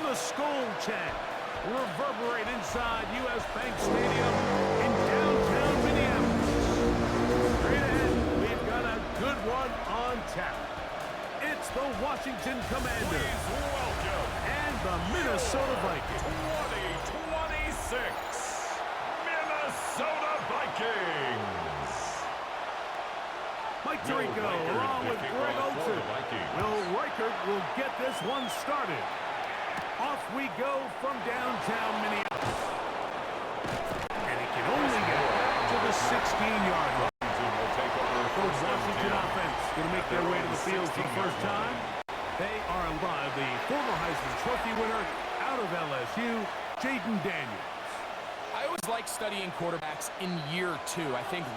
the Skol chant reverberate inside U.S. Bank Stadium in downtown Minneapolis. Straight ahead, we've got a good one on tap. It's the Washington Commanders and the Minnesota Vikings. 2026 Minnesota Vikings. Mike Tirico along with Greg Olsen. Will Reichert will get this one started. Off we go from downtown Minneapolis. And he can only get back to the 16-yard line. The Washington offense going to make their way to the field for the first time. They are alive. The former Heisman Trophy winner out of LSU, Jaden Daniels. I always like studying quarterbacks in year two. I think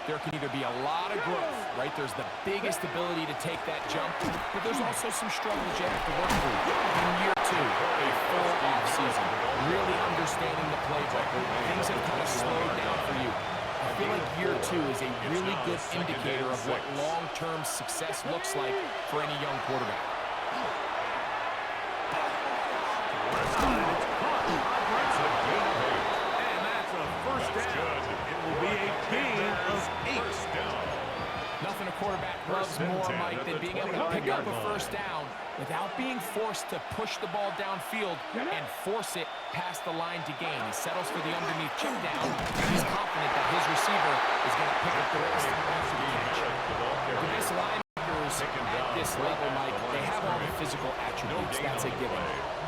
there can either be a lot of growth, right? There's the biggest ability to take that jump, but there's also some struggles you have to work through. In year two, a full offseason, really understanding the playbook. Things have kind of slowed down for you. I feel like year two is a really good indicator of what long-term success looks like for any young quarterback. And that's a first down. It will be a gain of 8. Nothing a quarterback loves more, Mike, than being able to pick up a first down without being forced to push the ball downfield and force it past the line to gain. He settles for the underneath check down. He's confident that his receiver is going to pick up the rest after the catch. For this linebackers at this level, Mike, they have all the physical attributes. That's a given.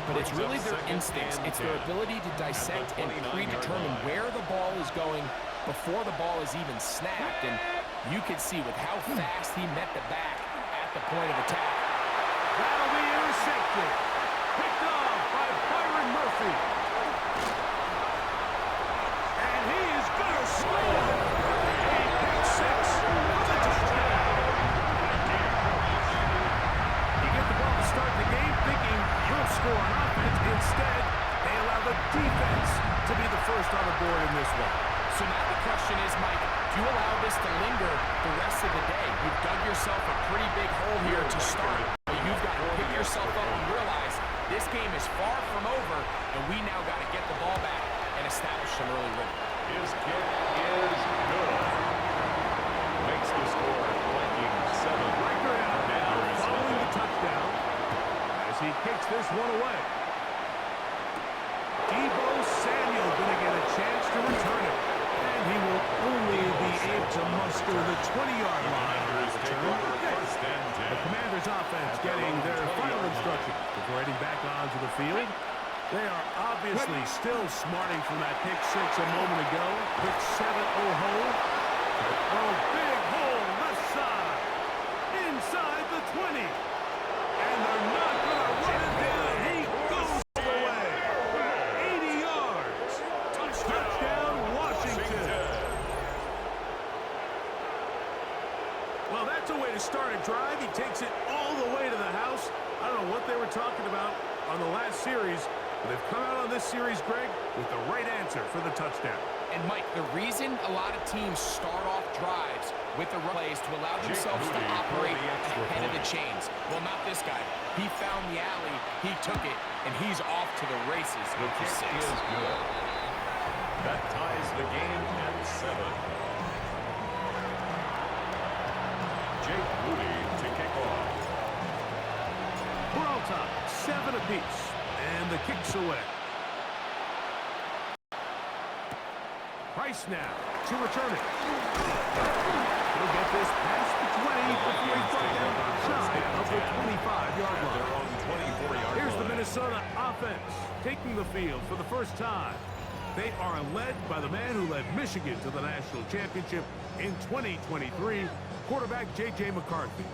But it's really their instincts. It's their ability to dissect and predetermine where the ball is going before the ball is even snapped. And you can see with how fast he met the back at the point of attack. That'll be intercepted. Picked off by Byron Murphy. And he is going to score. A pick six for the touchdown. You get the ball to start the game thinking you'll score on offense. Instead, they allow the defense to be the first on the board in this one. So now the question is, Mike, do you allow this to linger the rest of the day? You've dug yourself a pretty big hole here to start. But you've got to pick yourself up and realize this game is far from over, and we now got to get the ball back and establish some early rhythm. His kick is good. Makes the score Vikings 7. Reichert out now following the touchdown as he kicks this one away. Deebo Samuel going to get a chance to return it. And he will only be able to muster the 20-yard line. The Commanders' offense getting their final instruction before heading back onto the field. They are obviously still smarting from that pick six a moment ago. Pick 7-0 hole. Oh, big hole left side. Inside the 20. And they're not going to run it down. He goes all the way. 80 yards. Touchdown, Washington. Well, that's a way to start a drive. He takes it all the way to the house. I don't know what they were talking about on the last series, but they've come out on this series, Greg, with the right answer for the touchdown. And, Mike, the reason a lot of teams start off drives with the plays to allow themselves to operate ahead of the chains. Well, not this guy. He found the alley, he took it, and he's off to the races with the 6. That ties the game at 7. Jake Moody to kick off. We're all tied, 7 apiece, and the kick's away. Price now to return it. He'll get this past the 20 before he's brought down shy of the 25-yard line. Here's the Minnesota offense taking the field for the first time. They are led by the man who led Michigan to the national championship in 2023, quarterback J.J. McCarthy.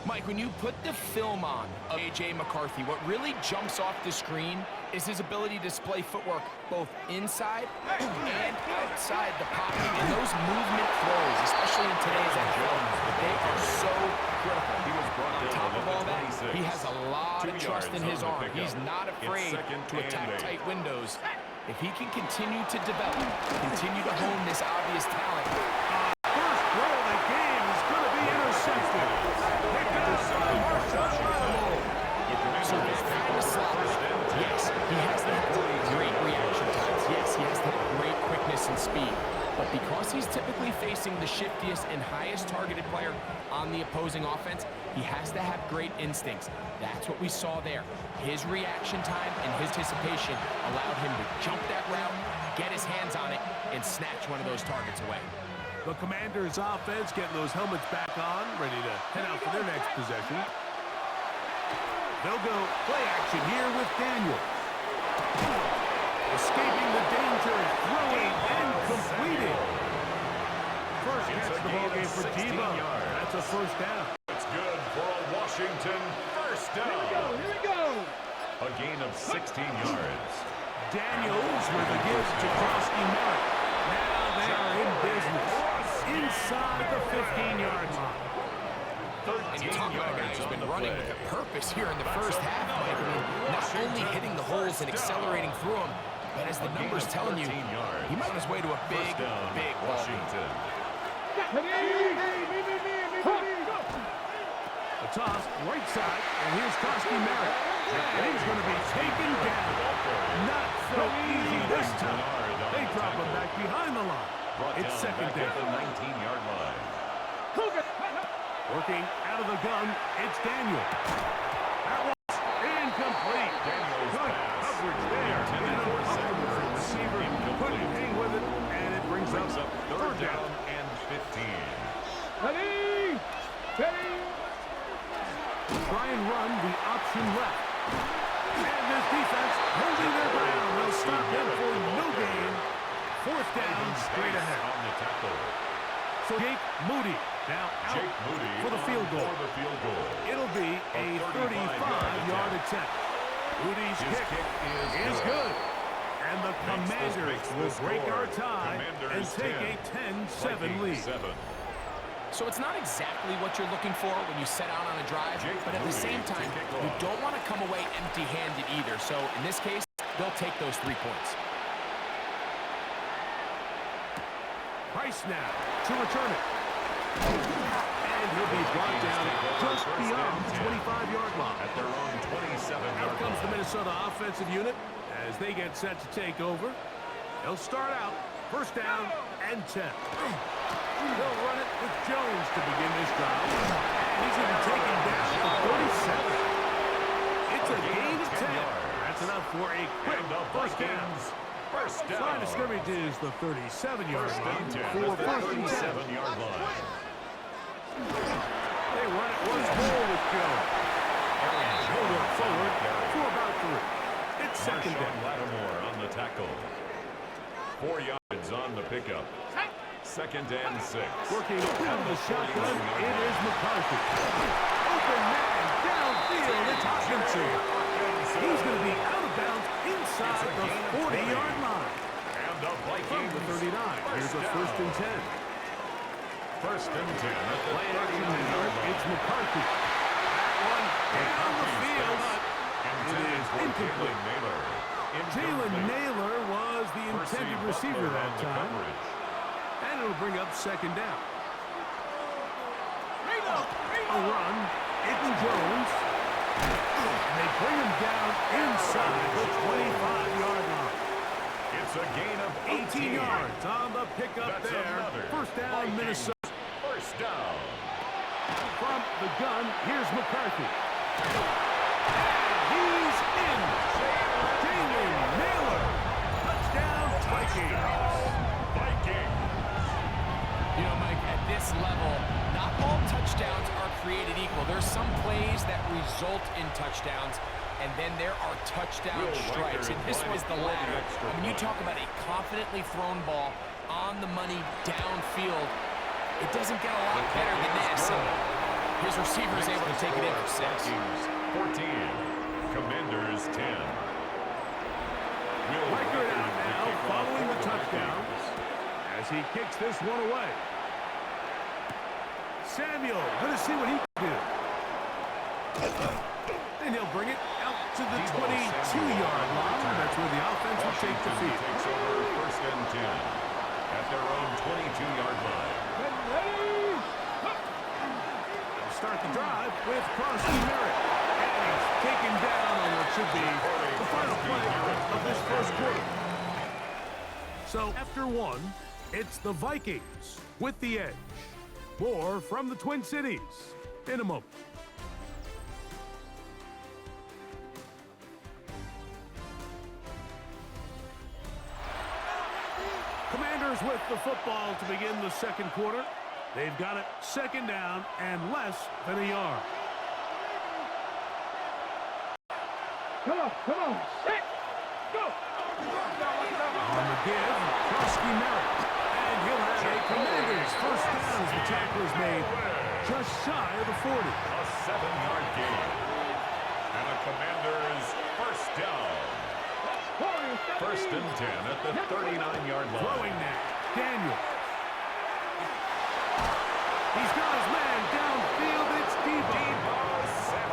Mike, when you put the film on of A.J. McCarthy, what really jumps off the screen is his ability to display footwork both inside and outside the pocket. And those movement throws, especially in today's NFL, they are so critical. On top of all that, he has a lot of trust in his arm. He's not afraid to attack tight windows. If he can continue to develop, continue to hone this obvious talent. First throw of the game is going to be intercepted. Picked up by Marshall. So this kind of slot because he's typically facing the shiftiest and highest targeted player on the opposing offense, he has to have great instincts. That's what we saw there. His reaction time and his anticipation allowed him to jump that route, get his hands on it, and snatch one of those targets away. The Commanders' offense getting those helmets back on, ready to head out for their next possession. They'll go play action here with Daniel. Escaping the danger, throwing and completing. First catch the ball game for Debo. That's a first down. It's good for a Washington first down. Here we go. A gain of 16 yards. Daniels with a gift to Krosky Merritt. Now they are in business inside the 15-yard line. And you talk about a guy who's been running with a purpose here in the first half, Mike. I mean, not only hitting the holes and accelerating through them, but as the numbers telling you, he might on his way to a big, big Washington. A toss, right side, and here's Krosky Merritt. And he's going to be taken down. Not so easy this time. They drop him back behind the line. It's second down. The 19-yard line. Working out of the gun, it's Daniel. That was incomplete. Daniel's Good pass. coverage there. The receiver couldn't hang with it, and it brings up Third down and 15. Try and run the option left. And this defense holding their ground. They'll stop him for no gain. Fourth down, straight ahead. On the tackle. So Jake Moody now out for the field goal. It'll be a 35-yard attempt. Moody's kick is good. And the Commanders will break our tie and take a 10-7 lead. So it's not exactly what you're looking for when you set out on a drive, but at the same time, you don't want to come away empty-handed either. So in this case, they'll take those 3 points. Price now to return it. And he'll be brought down just beyond the 25-yard line. At their own 27-yard line. Out comes the Minnesota offensive unit as they get set to take over. They'll start out first down and 10. They'll run it with Jones to begin this drive. And he's going to be taken down for 47. It's a gain of 10. That's enough for a quick first down. First down. Line of scrimmage is the 37-yard line for first and 10. 37-yard line. They run it once more with Jones. And he'll work forward for about 3. It's second down. Lattimore on the tackle. 4 yards on the pickup. Second and 6. Working out of the shotgun, it is McCarthy. Open man downfield, it's Hopkinson. He's going to be out of bounds inside the 40-yard line. And the From Vikings. the 39, here's a first and 10. First and 10 at the Play action 39-yard here, line. it's McCarthy. That one down the field. And It is incomplete. Jalen Naylor was the intended receiver that time. And it'll bring up second down. A run, it's Jones. They bring him down inside the 25-yard line. It's a gain of 18 yards on the pickup That's there. another First down, Vikings Minnesota. First down. From the gun, here's McCarthy. He's in. Jalen Naylor. Touchdown, Vikings. You know, Mike, at this level, not all touchdowns are created equal. There's some plays that result in touchdowns, and then there are touchdown strikes, and this was the latter. I mean, you talk about a confidently thrown ball on the money downfield. It doesn't get a lot better than this. His receiver is able to take it in for 6. Vikings 14. Commanders 10. Record out now following the touchdown as he kicks this one away. Samuel, going to see what he can do. And he'll bring it out to the 22-yard line. That's where the offense will take the field. Takes over first and 10 at their own 22-yard line. They'll start the drive with Krosky Merritt. And he's taken down on what should be the final play of this first quarter. So after 1, It's the Vikings with the edge. More from the Twin Cities in a moment. Commanders with the football to begin the second quarter. They've got it second down and less than a yard. Come on, set, go! On the give, Krusky Merritt. And he'll have a Commanders first down as the tackle is made just shy of the 40. A 7-yard gain. And a Commanders first down. First and 10 at the 39-yard line. Throwing now, Daniel. He's got his man downfield. It's Debo.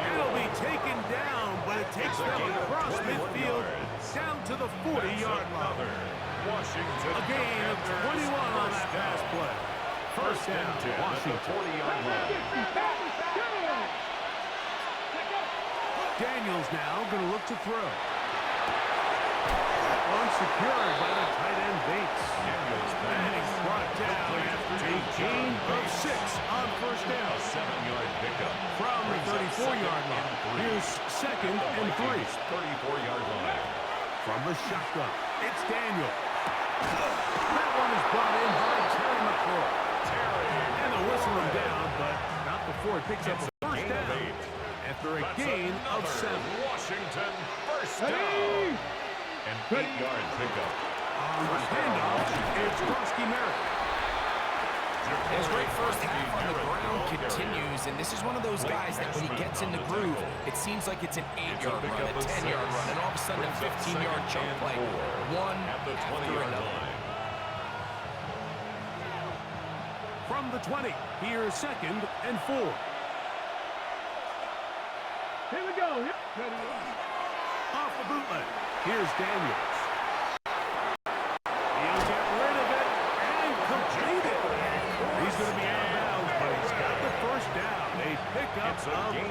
It'll be taken down, but it takes them across midfield down to the 40-yard line. Washington. A gain of 21 on that pass play. First down, Washington. 40-yard line. Daniels now going to look to throw. One secured by the tight end Bates. And he's brought down after a gain of 6 on first down. A 7-yard pickup. From the 34-yard line. Here's second and 3. 34-yard line. From the shotgun, it's Daniel. That one is brought in by Terry McCoy. And they'll whistle him down, but not before it picks up a first down. After a gain of 7. Washington first down. An 8-yard pickup. On the handoff, it's Krusky Merritt. His great first half on the ground continues, and this is one of those guys that when he gets in the groove, it seems like it's an 8-yard run, a 10-yard run, and all of a sudden a 15-yard chunk play, one after another. From the 20, here's second and 4. Here we go. Off the bootleg, here's Daniels. He'll get rid of it and complete it. He's going to be out of bounds, but he's got the first down. A pickup of 8.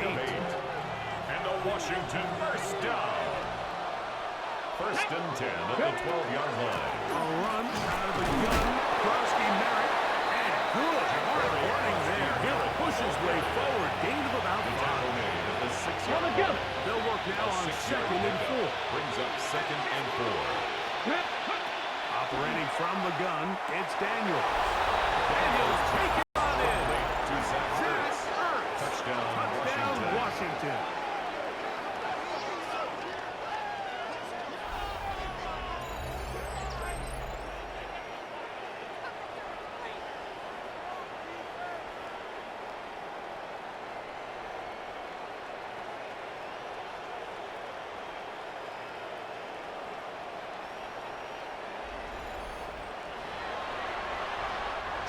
And a Washington first down. First and 10 at the 12-yard line. A run out of the gun. Krusky Merritt. And good hard running there. He'll push his way forward. Gain of about 5. The 6-yard line. They'll work now on second and 4. Brings up second and 4. Operating from the gun, it's Daniels. Daniels taking on in. To Zach Ertz. Touchdown, Washington.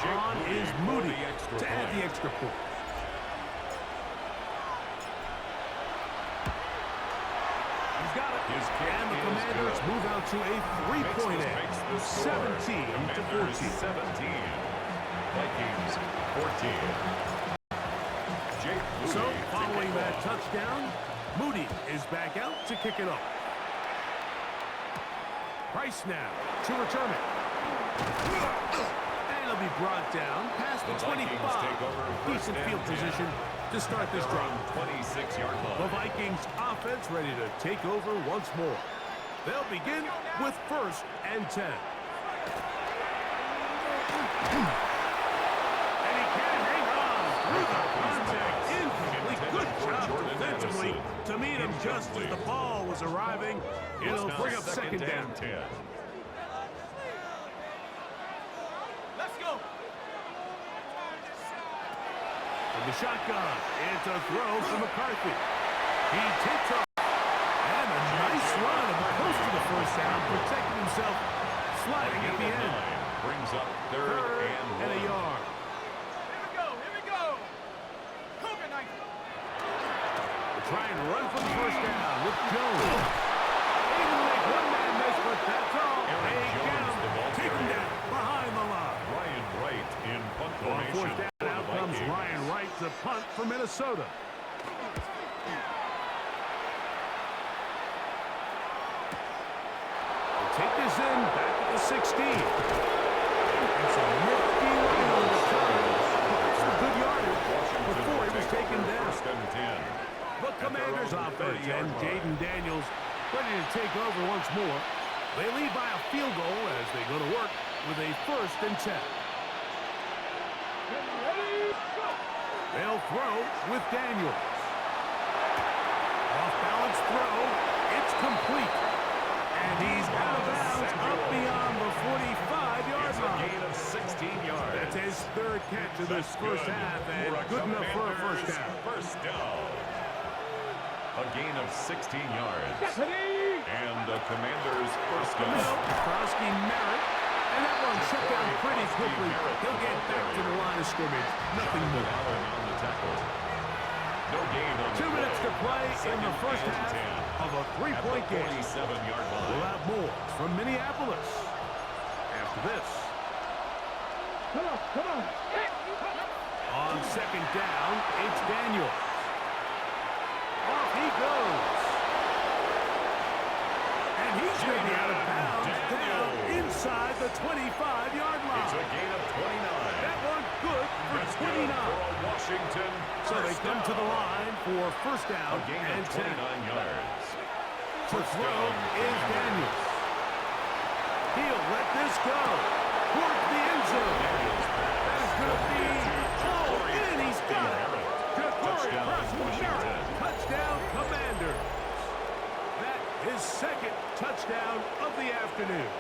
On is Moody to add the extra point. He's got it. And the Commanders move out to a 3-point edge. 17-14. 17. Vikings 14. So, following that touchdown, Moody is back out to kick it off. Price now to return it. He'll be brought down past the 25. Decent field position to start this drive. 26-yard line. The Vikings offense ready to take over once more. They'll begin with first and 10. And he can't hang on through the contact. Incomplete. Good job defensively to meet him just as the ball was arriving. It'll bring up second down. 10. The shotgun. It's a throw for McCarthy. He takes off. And a nice run close to the first down, protecting himself, sliding at the end. Brings up third and a yard. Here we go. Cougar knife. They're trying to run for the first down with Jones. Able to make one man miss, but that's all. They get him. Take him down behind the line. Ryan Wright in punt On formation. fourth down, out comes Ryan Wright to punt for Minnesota. Take this in back at the 16. And some nifty running on the turns. That's some good yardage before he was taken down. First and 10. The Commanders offense and Jaden Daniels ready to take over once more. They lead by a field goal as they go to work with a 1st and 10. They'll throw with Daniels. Off-balance throw. It's complete. And he's out of bounds up beyond the 45-yard It's a line. gain of 16 yards. That's his 3rd catch of this first half, and good enough for a first down. First down. A gain of 16 yards. And the Commanders' first down. Krosky Merritt. And that one shut down pretty quickly. He'll get back to the line of scrimmage. Nothing more. Allen on the tackle. No gain on 2 minutes to play in the first half of a 3-point game. 47-yard line. We'll have more from Minneapolis after this. Come on. On 2nd down, it's Daniels. Off he goes. And he's going to be out of bounds down inside the 25-yard line. It's a gain of 29. That one good for That's 29. good for Washington. So they come to the line for first down A gain and of 10. 29 yards. To throw is Daniels. He'll let this go. Towards the end zone. That is going to be all in. He's got it. Touchdown, Washington. Touchdown, Commanders. That is 2nd touchdown of the afternoon.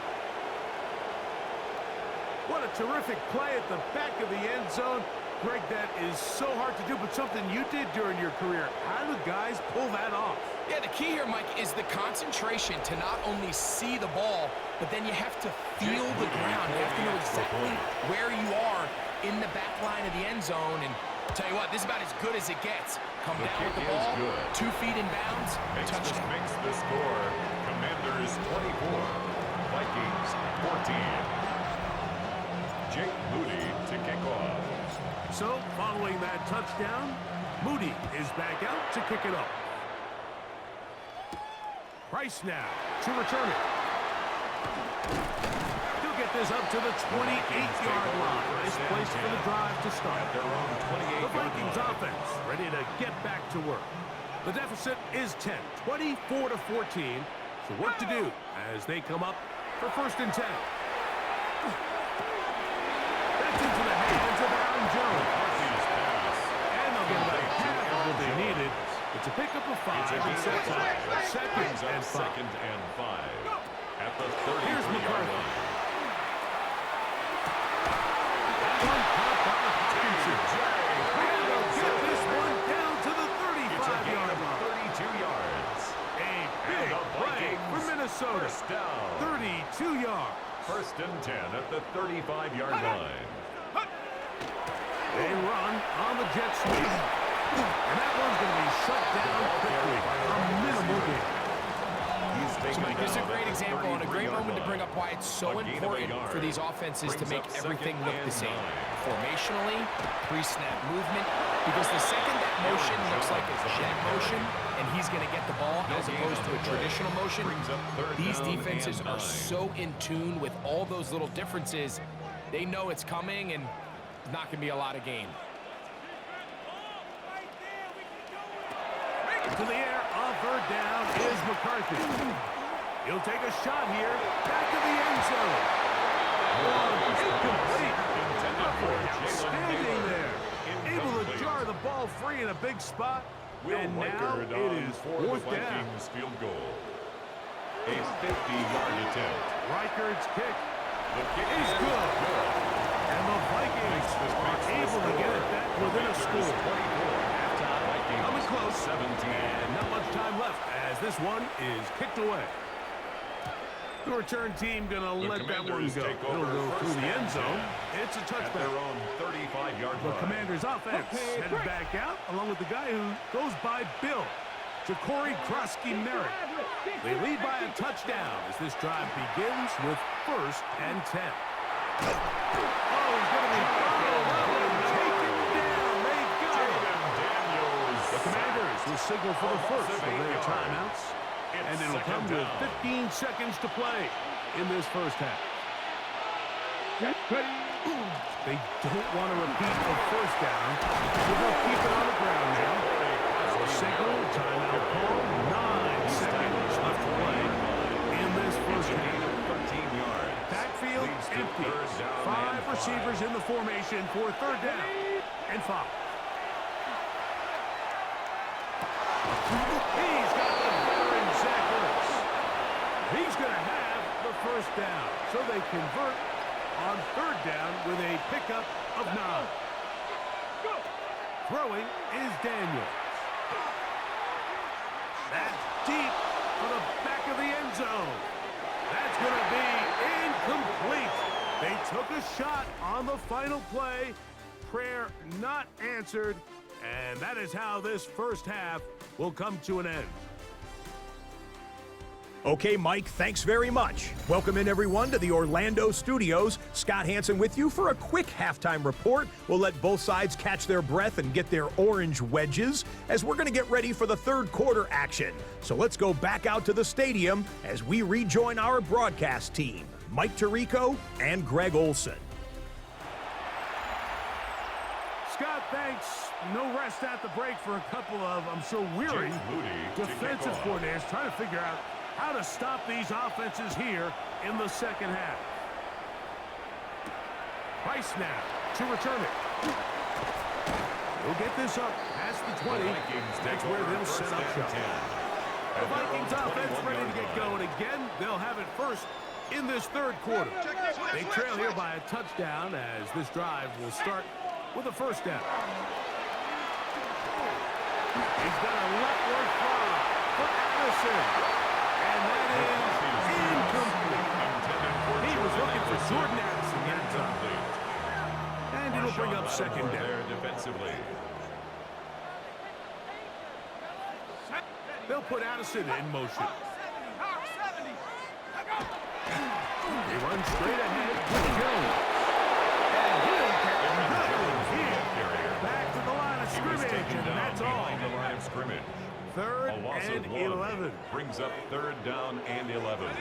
What a terrific play at the back of the end zone. Greg, that is so hard to do, but something you did during your career. How do guys pull that off? Yeah, the key here, Mike, is the concentration to not only see the ball, but then you have to feel the ground. You have to know exactly where you are in the back line of the end zone. And I'll tell you what, this is about as good as it gets. Come down with the ball, 2 feet in bounds, touchdown. Makes the score. Commanders 24. Vikings 14. Jake Moody to kick off. So, following that touchdown, Moody is back out to kick it off. Price now to return it. He'll get this up to the 28-yard line. Nice place for the drive to start. At their own 28-yard The Vikings line. offense ready to get back to work. The deficit is 10, 24-14. So work to do as they come up for 1st and 10. That's into the hands of Aaron Jones. And they'll get about half of what they needed. It's a pickup of 5 and sets up 2nd and 5. Second and 5. At the Here's 33-yard McCarthy. line. That one caught by Hawkinson. And they'll get this one down to the It's a gain 35-yard of line. 32 yards. A big play for Minnesota. First down. 32 yards. 1st and 10 at the 35-yard line. They run on the jet sweep. And that one's going to be shut down quickly. A minimal gain. So, Mike, this is a great example and a great moment to bring up why it's so important for these offenses to make everything look the same. Formationally, pre-snap movement, because the second that motion looks like a jet motion and he's going to get the ball as opposed to a traditional motion, these defenses are so in tune with all those little differences. They know it's coming and it's not going to be a lot of gain. To the air, on 3rd down is McCarthy. He'll take a shot here. Back to the end zone. Incomplete. Outstanding there. Able to jar the ball free in a big spot. And now it is 4th down. Field goal. A 50-yard attempt. Reichard's kick The kick is good. And the Vikings are able to get it back within a score. Coming close. 17. And not much time left as this one is kicked away. The return team going to let that one go. It'll go through the end zone. It's a At touchback. their own 35-yard The line. Commanders offense headed back out along with the guy who goes by Bill, Ja'Cory Krosky Merritt. They lead by a touchdown as this drive begins with 1st and 10. Oh, he's going to be taken down. They got him. The Commanders will signal for the first of their timeouts. And it'll come with 15 seconds to play in this first half. They don't want to repeat the first down, so they'll keep it on the ground now. Signal, timeout call, 9 seconds left to play in this first half. 13 yards. Backfield empty. 5 receivers in the formation for third down and 5. He's got the veteran Zach Ertz. He's going to have the first down, so they convert on third down with a pickup of 9. Throwing is Daniels. That's deep for the back of the end zone. That's going to be incomplete. They took a shot on the final play. Prayer not answered. And that is how this first half will come to an end. Okay, Mike, thanks very much. Welcome in, everyone, to the Orlando studios. Scott Hansen with you for a quick halftime report. We'll let both sides catch their breath and get their orange wedges as we're going to get ready for the third quarter action. So let's go back out to the stadium as we rejoin our broadcast team, Mike Tirico and Greg Olson. Scott, thanks. No rest at the break for a couple of, I'm sure, weary defensive coordinators trying to figure out how to stop these offenses here in the second half. Price now to return it. He'll get this up past the 20. That's where they'll set up shop. The Vikings offense ready to get going again. They'll have it first in this third quarter. They trail here by a touchdown as this drive will start with a first down. He's got a left-ward fly for Anderson. And that is incomplete. He was looking for Jordan Addison that time. And it'll bring up second down. Defensively. They'll put Addison in motion. He runs straight ahead with Jones. And he'll get nothing here. Back to the line of scrimmage, and that's all. The line of scrimmage. Third and 11. Brings up third down and 11. To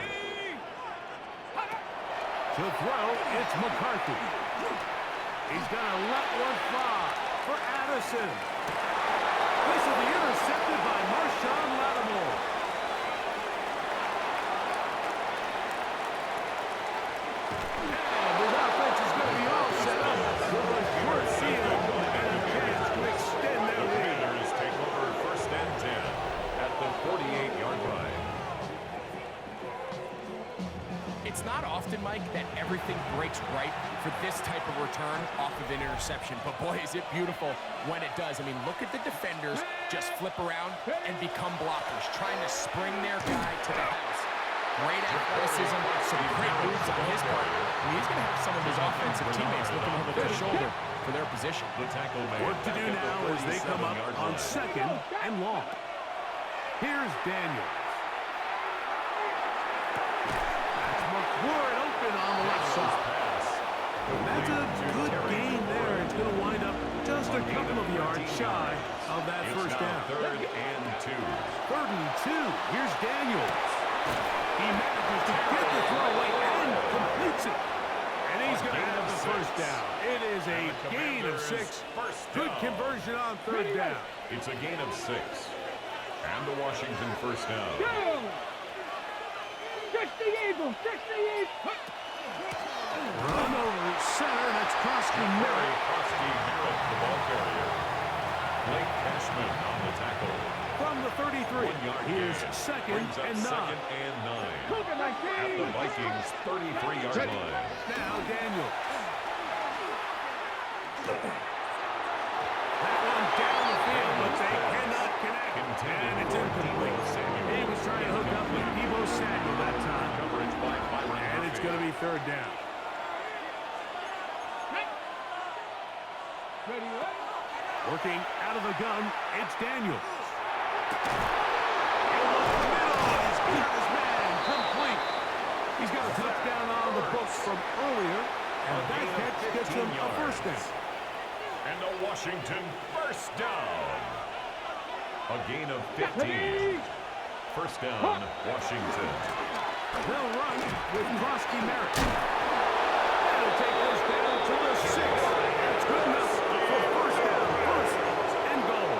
throw, it's McCarthy. He's going to let one fly for Addison. This will be intercepted by Marshawn Lattimore. And the offense is going to be all set up for a short field and a chance to extend their lead. Raiders take over first and 10 at the 48-yard line. It's not often, Mike, that everything breaks right for this type of return off of an interception. But, boy, is it beautiful when it does. I mean, look at the defenders just flip around and become blockers, trying to spring their guy to the house. Great athleticism, some great moves on his part. I mean, he's going to have some of his offensive teammates looking over their shoulder for their position. The tackle man. Work to do now as they come up on second and long. Here's Daniels. That's McCord open on the left side. That's a good gain there. It's going to wind up just a couple of yards shy of that first down. Third and 2. Third and 2. Here's Daniels. He manages to get the throw away and completes it. And he's going to have the first down. It is a gain of 6. Good conversion on third down. It's a gain of 6. And the Washington first down. 60 Eagles, 60 Eagles. Run over center. That's Krosky Merritt. Krosky Merritt, the ball carrier. Blake Cashman on the tackle. From the 33, 1 yard here's gain. second Brings up and 9. second and 9. At the Vikings 33-yard line. Now Daniels. That one down the field, but they cannot connect. And it's incomplete. He was trying to hook up with Deebo Samuel that time. Coverage by Byron. And it's going to be third down. Working out of the gun, it's Daniels. He's got a touchdown on the books from earlier, and that catch gets him a first down. And a Washington first down. A gain of 15. First down, Washington. They'll run with Krosky Merritt. That'll take this down to the 6. That's good enough for first down, first and goal.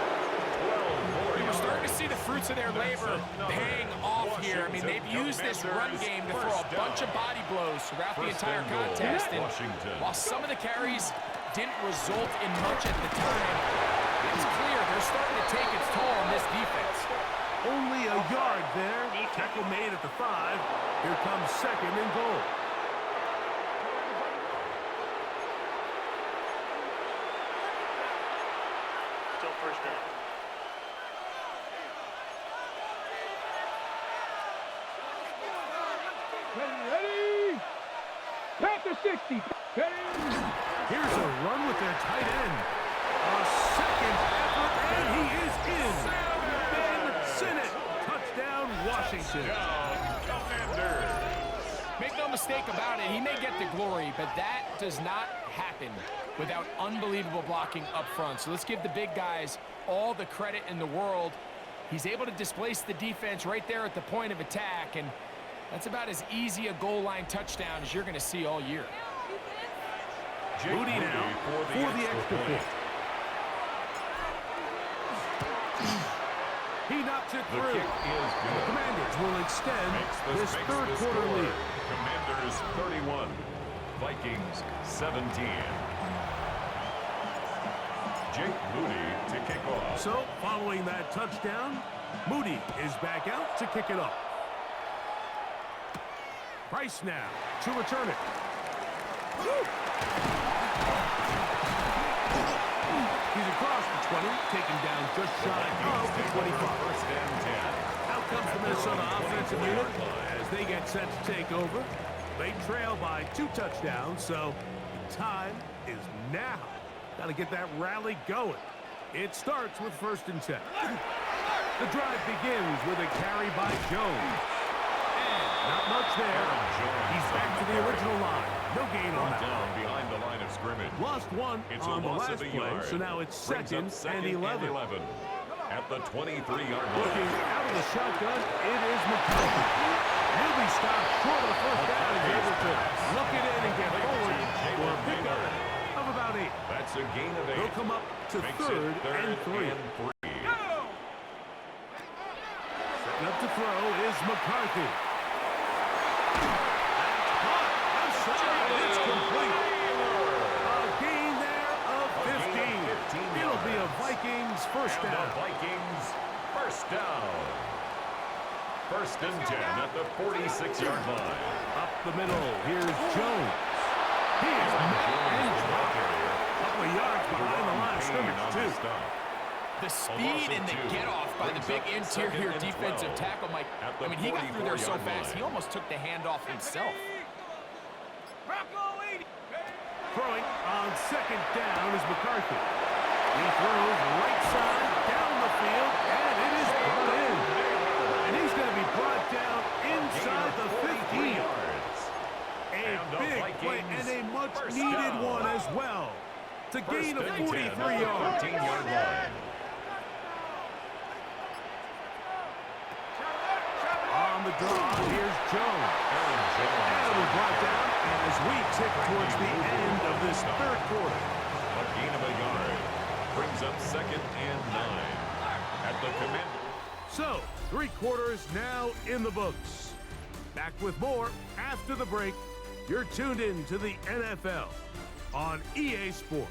We're starting to see the fruits of their labor paying off here. I mean, they've used this run game to throw a bunch of body blows throughout the entire contest. And while some of the carries didn't result in much at the time, it's clear they're starting to take its toll on this defense. Only a yard there. Tackle made at the 5. Here comes second and goal. Still first down. Ready? Back to 60. Ready? Here's a run with their tight end. A second effort, and he is in. Ben Sinnott. Touchdown, Washington. Make no mistake about it, he may get the glory, but that does not happen without unbelievable blocking up front. So let's give the big guys all the credit in the world. He's able to displace the defense right there at the point of attack, and that's about as easy a goal line touchdown as you're going to see all year. Moody now for the extra point. He knocks it The through. kick is The good. Commanders will extend this third quarter score. lead. Commanders 31, Vikings 17. Jake Moody to kick off. So, following that touchdown, Moody is back out to kick it off. Price now to return it. He's across the 20, taken down just shy of the 25. First and 10. Out comes the Minnesota offensive unit as they get set to take over. They trail by 2 touchdowns, so the time is now. Got to get that rally going. It starts with first and 10. The drive begins with a carry by Jones. And not much there. He's back to the original line. No gain on that. Down behind the line of scrimmage. Lost one It's on a the loss last of a play, yard. so now it's Brings second up and 11. At the 23-yard Looking line. out of the shotgun, it is McCarthy. He'll be stopped short of the first down and be able to look it in and get forward for a pickup of about 8. That's a gain of 8. They'll come up to Makes third it and 3. Setting up to throw is McCarthy. That's caught. Outside. It's complete. A gain there of 15. It'll be a Vikings first And down. the Vikings first down. First and 10 at the 46-yard line. Up the middle, here's Jones. He is met and dropped. A couple of yards behind the line of scrimmage, too. The speed and the get-off by the big interior defensive tackle, Mike. I mean, he got through there so fast, he almost took the handoff himself. Throwing on second down is McCarthy. He throws right side down the field, and it is brought in. And he's going to be brought down inside the 15. A big play and a much-needed one as well. To gain a 43-yard. 14-yard line. On the draw, here's Jones. And it'll be brought down as we tick towards the end of this third quarter. A gain of a yard. Brings up second and 9. At the command. So, 3 quarters now in the books. Back with more after the break. You're tuned in to the NFL on EA Sports.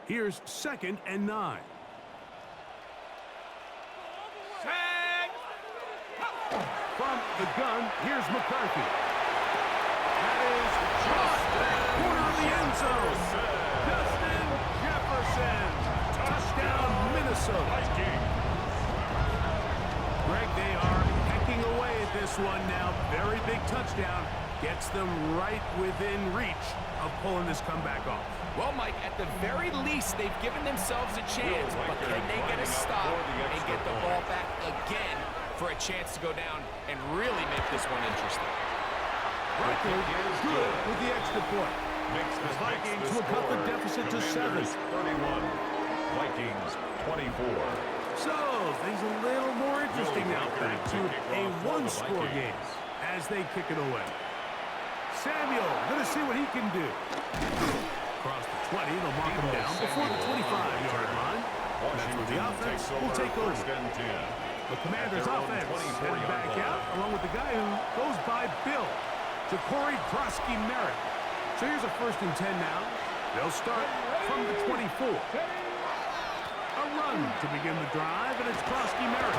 Here's second and 9. From the gun, here's McCarthy. That is just corner of the end zone. Justin Jefferson. Touchdown, Minnesota. Greg, they are hacking away at this one now. Very big touchdown. Gets them right within reach of pulling this comeback off. Well, Mike, at the very least, they've given themselves a chance, but can they get a stop and get the ball back again for a chance to go down and really make this one interesting? Record is good with the extra point. The Vikings will cut the deficit to 7. 31. Vikings 24. So, things a little more interesting now. Back to a one-score game as they kick it away. Samuel, going to see what he can do. Across the 20, they'll mark him down before the 25-yard line. That's where the offense will take over. The Commanders' offense heading back out, along with the guy who goes by Bill, Ja'Cory Merritt. So here's a 1st and 10 now. They'll start from the 24. A run to begin the drive, and it's Merritt.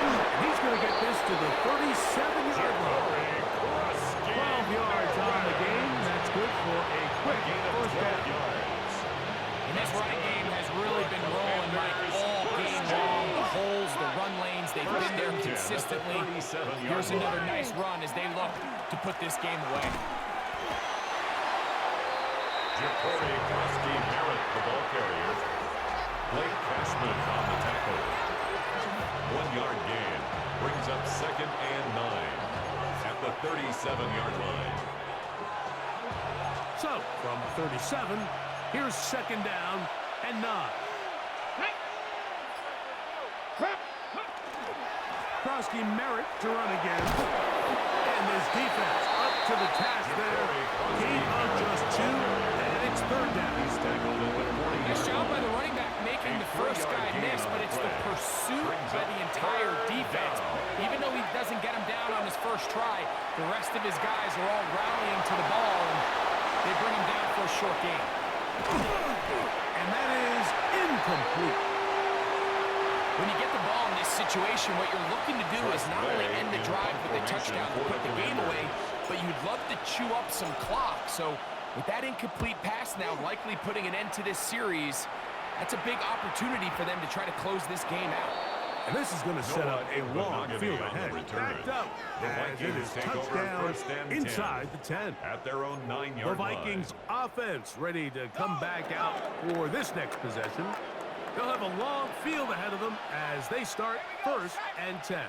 And he's going to get this to the 37-yard line. 12 yards on the game. That's good for a quick first down. And this running game has really been rolling like all game long. The holes, the run lanes, they've been there consistently. Here's another nice run as they look to put this game away. Ja'Cory Merritt, the ball carrier. Blake Cashman on the tackle. 1-yard gain. Brings up 2nd and 9 at the 37-yard line. So, from 37, here's 2nd down and 9. Merritt to run again. And this defense up to the task there. Gain of just 2, and it's 3rd down. He's tackled at the 40. Nice job by the running back making the first guy miss, but it's the pursuit by the entire defense. Even though he doesn't get him down on his first try, the rest of his guys are all rallying to the ball, and they bring him down for a short gain. And that is incomplete. When you get the ball in this situation, what you're looking to do is not only end the drive with a touchdown to put the game away, but you'd love to chew up some clock. So with that incomplete pass now likely putting an end to this series, that's a big opportunity for them to try to close this game out. And this is going to set up a long field ahead. Backed up as it is touchdown inside the 10. At their own 9-yard The Vikings offense ready to come back out for this next possession. They'll have a long field ahead of them as they start 1st and 10.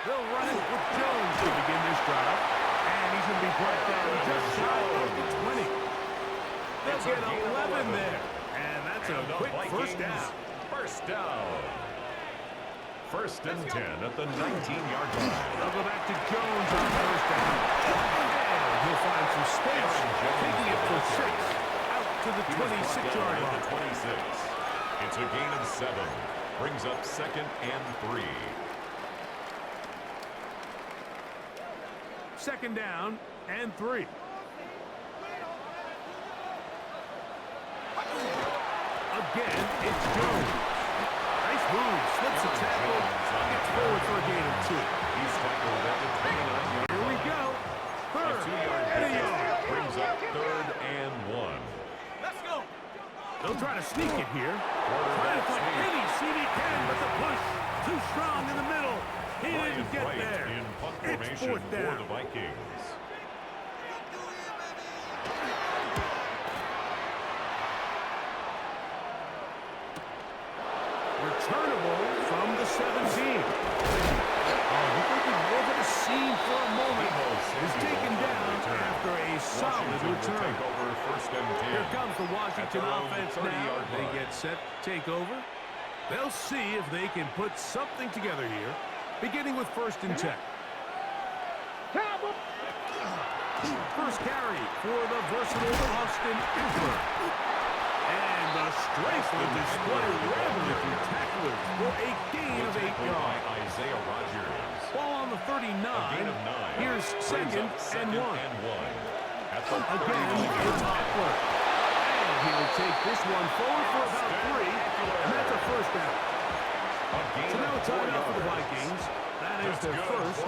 They'll run it with Jones to begin this drive. And he's going to be brought down just shy of the 20. They'll get 11 there. And that's a quick first down. First down. 1st and 10 at the 19-yard line. They'll go back to Jones on 1st down. And he'll find some space, taking it for 6 out to the 26-yard line. 26. It's a gain of 7. Brings up 2nd and 3. 2nd down and 3. Again, it's Jones. Nice move. Slips a tackle. Gets forward for a gain of 2. He's tackled at the 29-yard line. Here we go. 3rd and a yard. Brings up 3rd and 1. Let's go. They'll try to sneak it here. Trying to find any seed he can, but the push too strong in the middle. He didn't get there. In punt It's formation 4th down. for the Vikings. Returnable from the 17. We're thinking over the seam for a moment. Is taken down after a solid return. Here comes the Washington offense now. They get set to take over. They'll see if they can put something together here, beginning with 1st and 10. First carry for the versatile Austin Eckler. And the strength will display rapidly through tacklers for a gain of 8 yards. Isaiah Rodgers. Ball on the 39. Gain of 9. Here's 2nd and 1. At the Again, it's Eckler. And he'll take this one forward for about 3. And that's a first down. So now it's tied up for the Vikings. That is their first.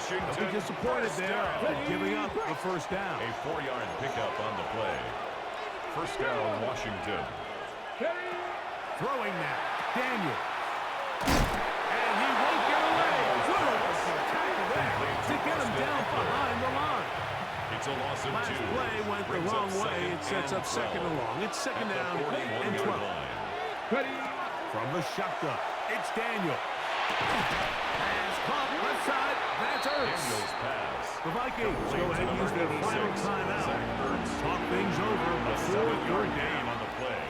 They'll be disappointed there for giving up the first down. A 4-yard pickup on the play. First down, Washington. Throwing now, Daniel. And he won't get away. Good tackle there to get him down behind the line. It's a loss of 2. Last play went the wrong way. It sets up 2nd and long. It's 2nd down and 12. From the shotgun, it's Daniel. Pass caught left side. That's Ertz. Daniel's pass. The Vikings go ahead and use their final timeout. Talk things over before your game on the play.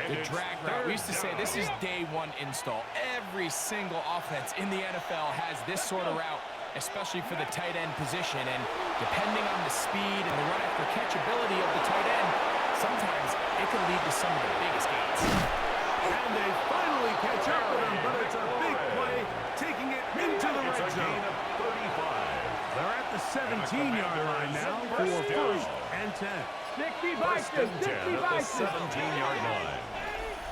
The drag route. We used to say this is day one install. Every single offense in the NFL has this sort of route, especially for the tight end position. And depending on the speed and the run-after-catch ability of the tight end, sometimes it can lead to some of the biggest gains. And they finally catch up with him, but it's a big play, taking it into the red zone. They're at the 17-yard line now for first and 10. 60 Vikings, 60 Vikings. 17-yard line.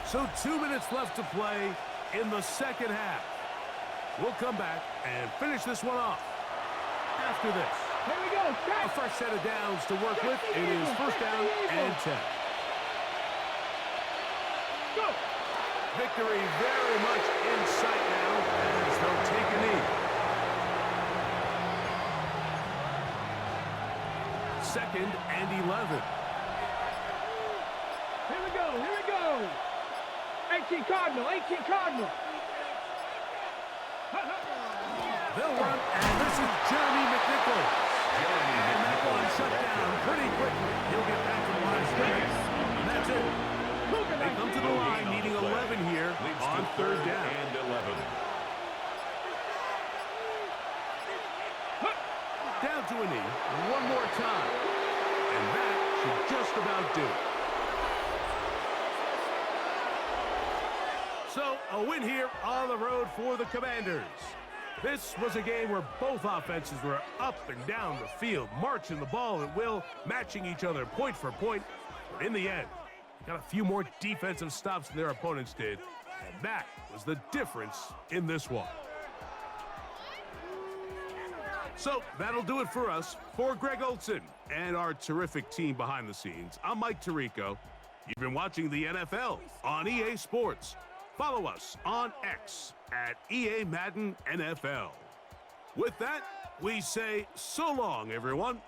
So 2 minutes left to play in the second half. We'll come back and finish this one off after this. Here we go, A check. fresh set of downs to work with. It is first down and 10. Go. Victory very much in sight now as they'll take a knee. Second and 11. Here we go, here we go. 18 Cardinal, 18 Cardinal. They'll run, and this is Jeremy McNichols. And that one shut down pretty quickly. He'll get back to the line of scrimmage, and that's it. They come to the line needing 11 here on third down. And 11. Down to a knee one more time. And that should just about do it. So, a win here on the road for the Commanders. This was a game where both offenses were up and down the field, marching the ball at will, matching each other point for point. But in the end, got a few more defensive stops than their opponents did, and that was the difference in this one. So that'll do it for us. For Greg Olson and our terrific team behind the scenes, I'm Mike Tirico. You've been watching the NFL on EA Sports. Follow us on X at EA Madden NFL. With that, we say so long, everyone.